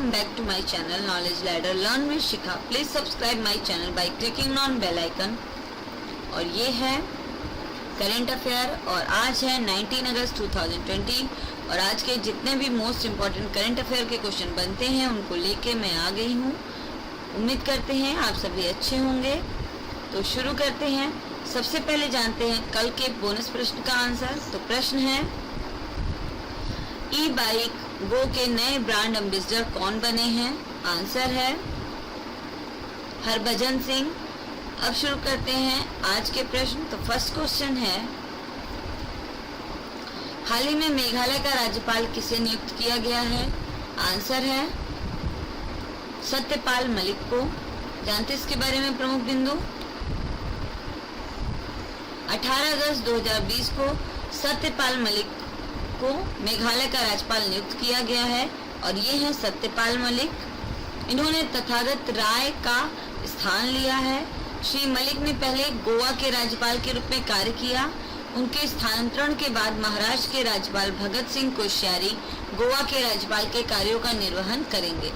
welcome back to my channel Knowledge Ladder Learn with Shikha. Please subscribe my channel by clicking on bell icon. और ये है current affair और आज है 19 अगस्त 2020 और आज के जितने भी मोस्ट इम्पॉर्टेंट करंट अफेयर के क्वेश्चन बनते हैं उनको लेके मैं आ गई हूँ। उम्मीद करते हैं आप सभी अच्छे होंगे। तो शुरू करते हैं। सबसे पहले जानते हैं कल के बोनस प्रश्न का आंसर। तो प्रश्न है ई बाइक गो के नए ब्रांड एम्बेसडर कौन बने हैं? आंसर है हरभजन सिंह। अब शुरू करते हैं आज के प्रश्न। तो फर्स्ट क्वेश्चन है हाल ही में मेघालय का राज्यपाल किसे नियुक्त किया गया है? आंसर है सत्यपाल मलिक को। जानते इसके बारे में प्रमुख बिंदु। 18 अगस्त 2020 को सत्यपाल मलिक को मेघालय का राज्यपाल नियुक्त किया गया है और ये हैं सत्यपाल मलिक। इन्होंने तथागत राय का स्थान लिया है। श्री मलिक ने पहले गोवा के राज्यपाल के रूप में कार्य किया। उनके स्थानांतरण के बाद महाराष्ट्र के राज्यपाल भगत सिंह कोश्यारी गोवा के राज्यपाल के कार्यों का निर्वहन करेंगे।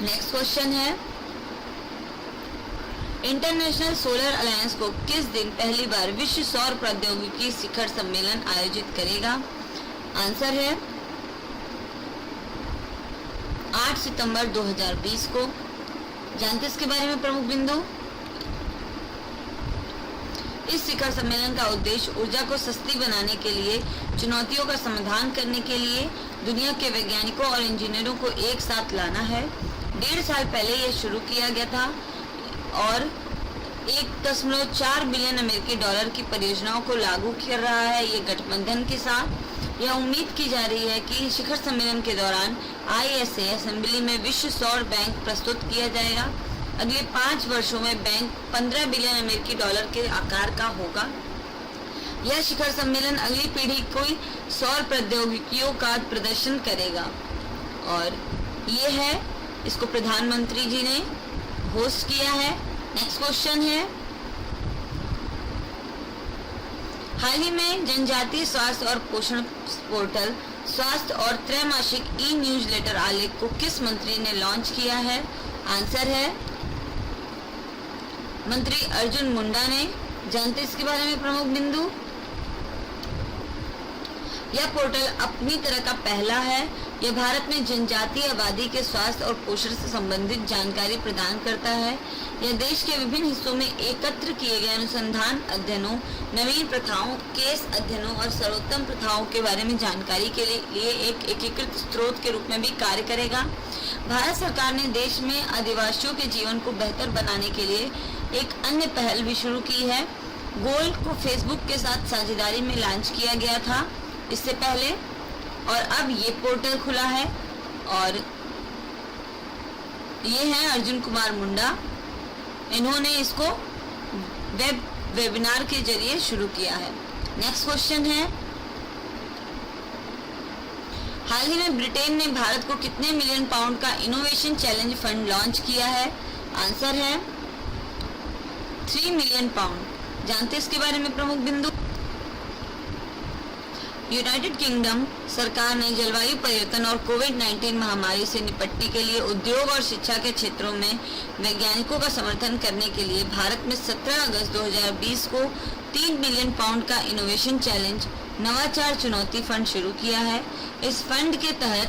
नेक्स्ट क्वेश्चन है इंटरनेशनल सोलर अलायंस को किस दिन पहली बार विश्व सौर प्रौद्योगिकी शिखर सम्मेलन आयोजित करेगा? आंसर है 8 सितंबर 2020 को। जानते इसके बारे में प्रमुख बिंदु। इस शिखर सम्मेलन का उद्देश्य ऊर्जा को सस्ती बनाने के लिए, चुनौतियों का समाधान करने के लिए दुनिया के वैज्ञानिकों और इंजीनियरों को एक साथ लाना है। 1.5 साल पहले यह शुरू किया गया था और 1.4 बिलियन अमेरिकी डॉलर की परियोजनाओं को लागू कर रहा है ये गठबंधन के साथ। यह उम्मीद की जा रही है कि शिखर सम्मेलन के दौरान ISA असेंबली में विश्व सौर बैंक प्रस्तुत किया जाएगा। अगले 5 वर्षों में बैंक 15 बिलियन अमेरिकी डॉलर के आकार का होगा। यह शिखर सम्मेलन अगली पीढ़ी की सौर प्रौद्योगिकियों का प्रदर्शन करेगा और ये है इसको प्रधानमंत्री जी ने होस्ट किया है। नेक्स्ट क्वेश्चन है हाल ही में जनजातीय स्वास्थ्य और पोषण पोर्टल स्वास्थ्य और त्रैमासिक ई न्यूज़लेटर आलेख को किस मंत्री ने लॉन्च किया है? आंसर है मंत्री अर्जुन मुंडा ने। जानते इसके बारे में प्रमुख बिंदु। यह पोर्टल अपनी तरह का पहला है। यह भारत में जनजातीय आबादी के स्वास्थ्य और पोषण से संबंधित जानकारी प्रदान करता है। यह देश के विभिन्न हिस्सों में एकत्र किए गए अनुसंधान अध्ययनों, नवीन प्रथाओं, केस अध्ययनों और सर्वोत्तम प्रथाओं के बारे में जानकारी के लिए एक एकीकृत स्रोत के रूप में भी कार्य करेगा। भारत सरकार ने देश में आदिवासियों के जीवन को बेहतर बनाने के लिए एक अन्य पहल भी शुरू की है। गोल को फेसबुक के साथ साझेदारी में लॉन्च किया गया था इससे पहले और अब ये पोर्टल खुला है और ये है अर्जुन कुमार मुंडा। इन्होंने इसको वेबिनार के जरिए शुरू किया है। नेक्स्ट क्वेश्चन है हाल ही में ब्रिटेन ने भारत को कितने मिलियन पाउंड का इनोवेशन चैलेंज फंड लॉन्च किया है? आंसर है 3 मिलियन पाउंड। जानते इसके बारे में प्रमुख बिंदु। यूनाइटेड किंगडम सरकार ने जलवायु परिवर्तन और कोविड-19 महामारी से निपटने के लिए उद्योग और शिक्षा के क्षेत्रों में वैज्ञानिकों का समर्थन करने के लिए भारत में 17 अगस्त 2020 को 3 बिलियन पाउंड का इनोवेशन चैलेंज नवाचार चुनौती फंड शुरू किया है। इस फंड के तहत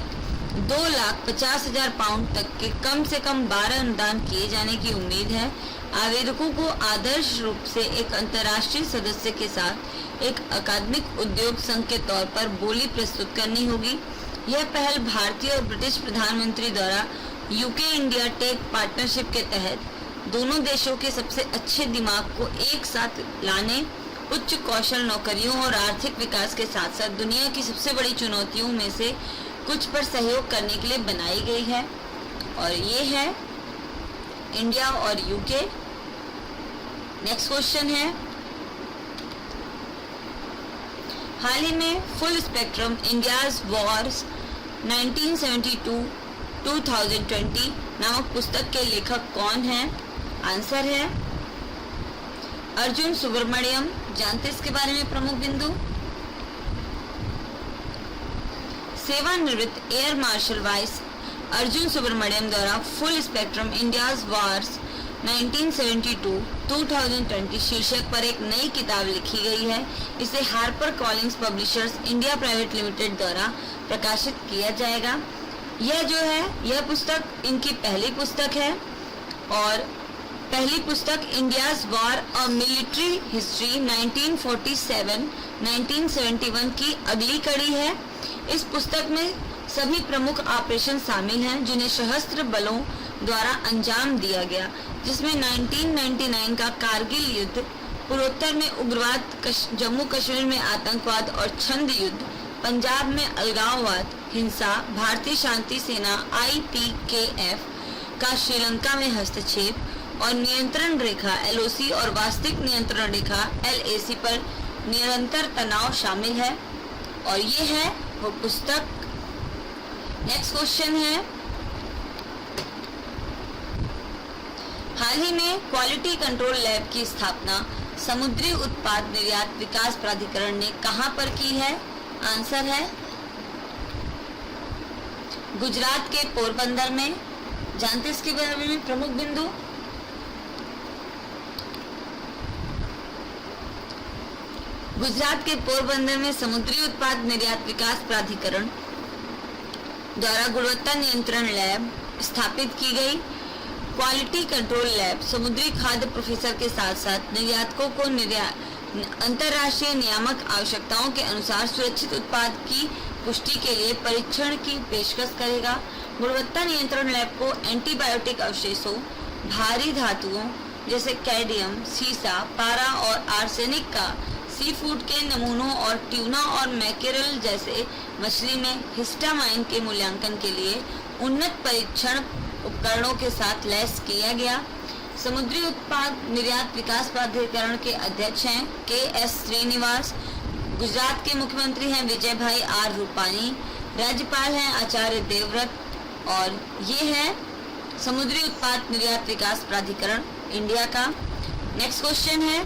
2,50,000 पाउंड तक के कम से कम 12 अनुदान किए जाने की उम्मीद है। आवेदकों को आदर्श रूप से एक अंतर्राष्ट्रीय सदस्य के साथ एक अकादमिक उद्योग संघ के तौर पर बोली प्रस्तुत करनी होगी। यह पहल भारतीय और ब्रिटिश प्रधानमंत्री द्वारा UK इंडिया टेक पार्टनरशिप के तहत दोनों देशों के सबसे अच्छे दिमाग को एक साथ लाने, उच्च कौशल नौकरियों और आर्थिक विकास के साथ साथ दुनिया की सबसे बड़ी चुनौतियों में से कुछ पर सहयोग करने के लिए बनाई गई है और ये है इंडिया और UK। नेक्स्ट क्वेश्चन है हाल ही में फुल स्पेक्ट्रम इंडियाज वॉर्स 1972-2020 नामक पुस्तक के लेखक कौन हैं? आंसर है अर्जुन सुब्रमण्यम। जानते इसके बारे में प्रमुख बिंदु। सेवानिवृत्त air marshal vice Arjun Subramaniam द्वारा फुल स्पेक्ट्रम इंडियाज वार्स 1972-2020 शीर्षक पर एक नई किताब लिखी गई है। इसे Harper Collins publishers India private limited द्वारा प्रकाशित किया जाएगा। यह जो है यह पुस्तक इनकी पहली पुस्तक है और पहली पुस्तक India's war a military history 1947-1971 की अगली कड़ी है। इस पुस्तक में सभी प्रमुख ऑपरेशन शामिल हैं जिन्हें सशस्त्र बलों द्वारा अंजाम दिया गया, जिसमें 1999 का कारगिल युद्ध, पूर्वोत्तर में उग्रवाद, जम्मू कश्मीर में आतंकवाद और छंद युद्ध, पंजाब में अलगाववाद, हिंसा, भारतीय शांति सेना IPKF का श्रीलंका में हस्तक्षेप और नियंत्रण रेखा LOC और वास्तविक नियंत्रण रेखा LAC पर निरंतर तनाव शामिल है। और ये है वो पुस्तक। नेक्स्ट क्वेश्चन है, हाल ही में क्वालिटी कंट्रोल लैब की स्थापना समुद्री उत्पाद निर्यात विकास प्राधिकरण ने कहां पर की है? आंसर है गुजरात के पोरबंदर में। जानते इसके बारे में प्रमुख बिंदु? गुजरात के पोरबंदर में समुद्री उत्पाद निर्यात विकास प्राधिकरण द्वारा गुणवत्ता नियंत्रण लैब स्थापित की गई। क्वालिटी कंट्रोल लैब समुद्री खाद्य प्रोसेसर के साथ साथ निर्यातकों को अंतर्राष्ट्रीय नियामक आवश्यकताओं के अनुसार सुरक्षित उत्पाद की पुष्टि के लिए परीक्षण की पेशकश करेगा। गुणवत्ता नियंत्रण लैब को एंटीबायोटिक अवशेषों, भारी धातुओं जैसे कैडमियम, सीसा, पारा और आर्सेनिक का सी फूड के नमूनों और ट्यूना और मैकेरल जैसे मछली में हिस्टामाइन के मूल्यांकन के लिए उन्नत परीक्षण उपकरणों के साथ लैस किया गया। समुद्री उत्पाद निर्यात विकास प्राधिकरण के अध्यक्ष हैं KS श्रीनिवास, गुजरात के मुख्यमंत्री हैं विजय भाई R रूपानी, राज्यपाल हैं आचार्य देवव्रत। और ये है समुद्री उत्पाद निर्यात विकास प्राधिकरण इंडिया का। नेक्स्ट क्वेश्चन है,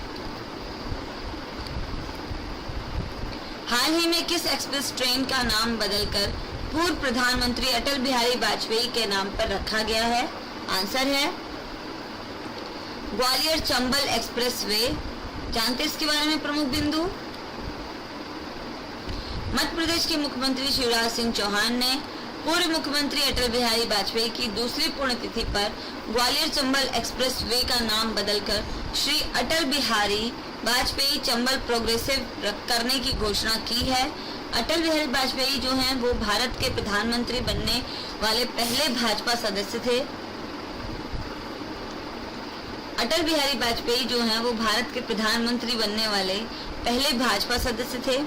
हाल ही में किस एक्सप्रेस ट्रेन का नाम बदलकर पूर्व प्रधानमंत्री अटल बिहारी वाजपेयी के नाम पर रखा गया है? आंसर है ग्वालियर चंबल एक्सप्रेसवे। जानते इसके बारे में प्रमुख बिंदु? मध्य प्रदेश के मुख्यमंत्री शिवराज सिंह चौहान ने पूर्व मुख्यमंत्री अटल बिहारी वाजपेयी की दूसरी पुण्यतिथि पर ग्वालियर चंबल एक्सप्रेसवे का नाम बदलकर श्री अटल बिहारी वाजपेयी चंबल प्रोग्रेसिव करने की घोषणा की है। अटल बिहारी वाजपेयी जो हैं वो भारत के प्रधानमंत्री बनने वाले पहले भाजपा सदस्य थे। अटल बिहारी वाजपेयी जो हैं वो भारत के प्रधानमंत्री बनने वाले पहले भाजपा सदस्य थे।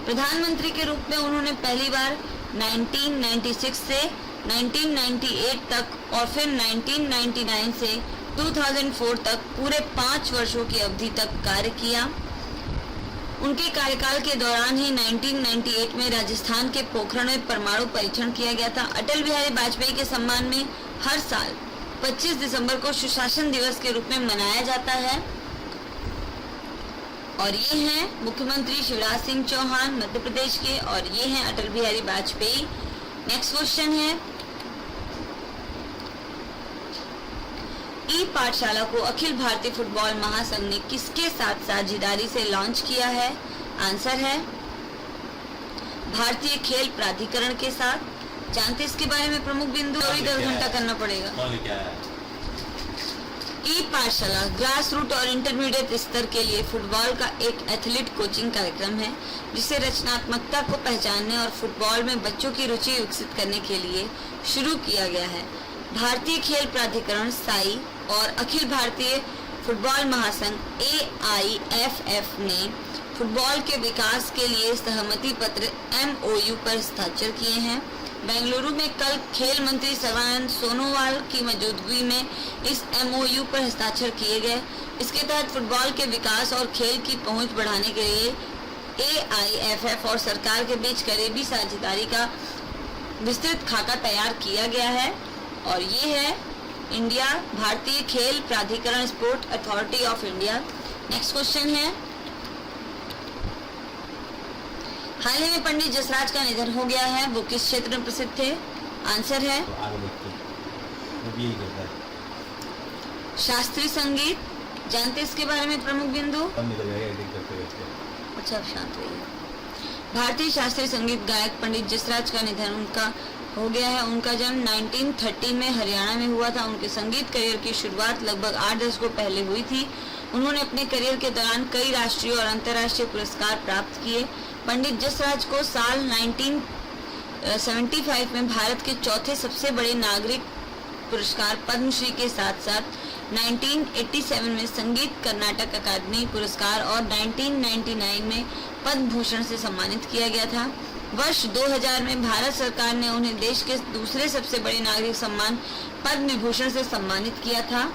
प्रधानमंत्री के रूप में उन्होंने पहली बार 1996 से 1998 तक और फिर 1999 से 2004 तक पूरे 5 वर्षों की अवधि तक कार्य किया। उनके कार्यकाल के दौरान ही 1998 में राजस्थान के पोखरण में परमाणु परीक्षण किया गया था। अटल बिहारी वाजपेयी के सम्मान में हर साल 25 दिसंबर को सुशासन दिवस के रूप में मनाया जाता है। और ये हैं मुख्यमंत्री शिवराज सिंह चौहान मध्य प्रदेश के, और ये हैं अटल बिहारी वाजपेयी। नेक्स्ट क्वेश्चन है, ई पाठशाला को अखिल भारतीय फुटबॉल महासंघ ने किसके साथ साझेदारी से लॉन्च किया है? आंसर है भारतीय खेल प्राधिकरण के साथ। जानते इसके बारे में प्रमुख बिंदु? 10 घंटा करना पड़ेगा। ई पाठशाला ग्रास रूट और इंटरमीडिएट स्तर के लिए फुटबॉल का एक एथलीट कोचिंग कार्यक्रम है जिसे रचनात्मकता को पहचानने और फुटबॉल में बच्चों की रुचि विकसित करने के लिए शुरू किया गया है। भारतीय खेल प्राधिकरण साई और अखिल भारतीय फुटबॉल महासंघ AIFF ने फुटबॉल के विकास के लिए सहमति पत्र MOU पर हस्ताक्षर किए हैं। बेंगलुरु में कल खेल मंत्री सर्बानंद सोनोवाल की मौजूदगी में इस MOU पर हस्ताक्षर किए गए। इसके तहत फुटबॉल के विकास और खेल की पहुंच बढ़ाने के लिए AIFF और सरकार के बीच करीबी साझेदारी का विस्तृत खाका तैयार किया गया है। और ये है इंडिया भारतीय खेल प्राधिकरण sport authority of India. Next question है, हाल ही में पंडित जसराज का निधन हो गया है, वो किस क्षेत्र में प्रसिद्ध थे? आंसर है वो भी यही करता है। शास्त्रीय संगीत जानते इसके बारे में प्रमुख बिंदु? हम निकल जाएगा एडिट करते करते। अच्छा, आप शांत रहिए। भारतीय शास्त्रीय संगीत गायक पंडित जसराज का निधन उनका हो गया है। उनका जन्म 1930 में हरियाणा में हुआ था। उनके संगीत करियर की शुरुआत लगभग 8 दशकों पहले हुई थी। उन्होंने अपने करियर के दौरान कई राष्ट्रीय और अंतर्राष्ट्रीय पुरस्कार प्राप्त किए। पंडित जसराज को साल 1975 में भारत के चौथे सबसे बड़े नागरिक पुरस्कार पद्मश्री के साथ साथ 1987 में संगीत कर्नाटक अकादमी पुरस्कार और 1999 में पद्म भूषण से सम्मानित किया गया था। वर्ष 2000 में भारत सरकार ने उन्हें देश के दूसरे सबसे बड़े नागरिक सम्मान पद्म विभूषण से सम्मानित किया था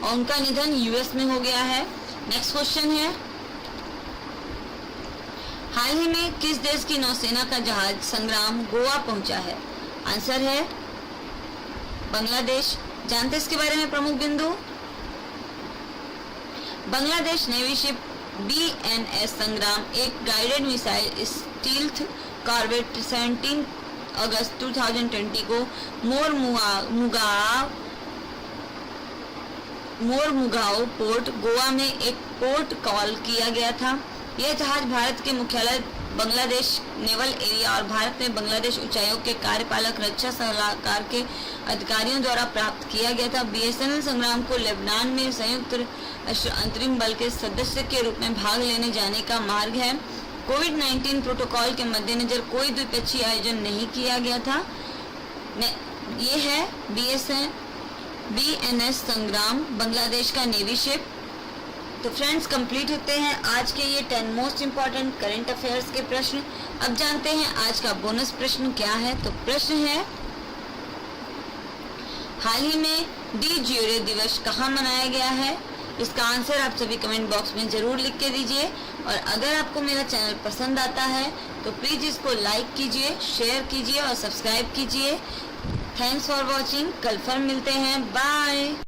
और उनका निधन यूएस में हो गया है। नेक्स्ट क्वेश्चन है, हाल ही में किस देश की नौसेना का जहाज संग्राम गोवा पहुंचा है? आंसर है बांग्लादेश। जानते इसके बारे में प्रमुख बिंदु? बांग्लादेश नेवी शिप बीएनएस संग्राम एक गाइडेड मिसाइल स्टील्थ कॉर्वेट 17 अगस्त 2020 को मोरमुगाओ पोर्ट गोवा में एक पोर्ट कॉल किया गया था। यह जहाज भारत के मुख्यालय बांग्लादेश नेवल एरिया और भारत में बांग्लादेश उच्चायोग के कार्यपालक रक्षा सलाहकार के अधिकारियों द्वारा प्राप्त किया गया था। बीएसएनएल संग्राम को लेबनान में संयुक्त राष्ट्र अंतरिम बल के सदस्य के रूप में भाग लेने जाने का मार्ग है। कोविड-19 प्रोटोकॉल के मद्देनजर कोई द्विपक्षीय आयोजन नहीं किया गया था। ये है बीएनएस संग्राम, बांग्लादेश का नेवी शिप। तो फ्रेंड्स, कंप्लीट होते हैं आज के ये 10 मोस्ट इम्पॉर्टेंट करंट अफेयर्स के प्रश्न। अब जानते हैं आज का बोनस प्रश्न क्या है। तो प्रश्न है, हाल ही में डी ज्यूरे दिवस कहाँ मनाया गया है? इसका आंसर आप सभी कमेंट बॉक्स में जरूर लिख के दीजिए। और अगर आपको मेरा चैनल पसंद आता है तो प्लीज इसको लाइक कीजिए, शेयर कीजिए और सब्सक्राइब कीजिए। Thanks for watching. कल फिर मिलते हैं। बाय।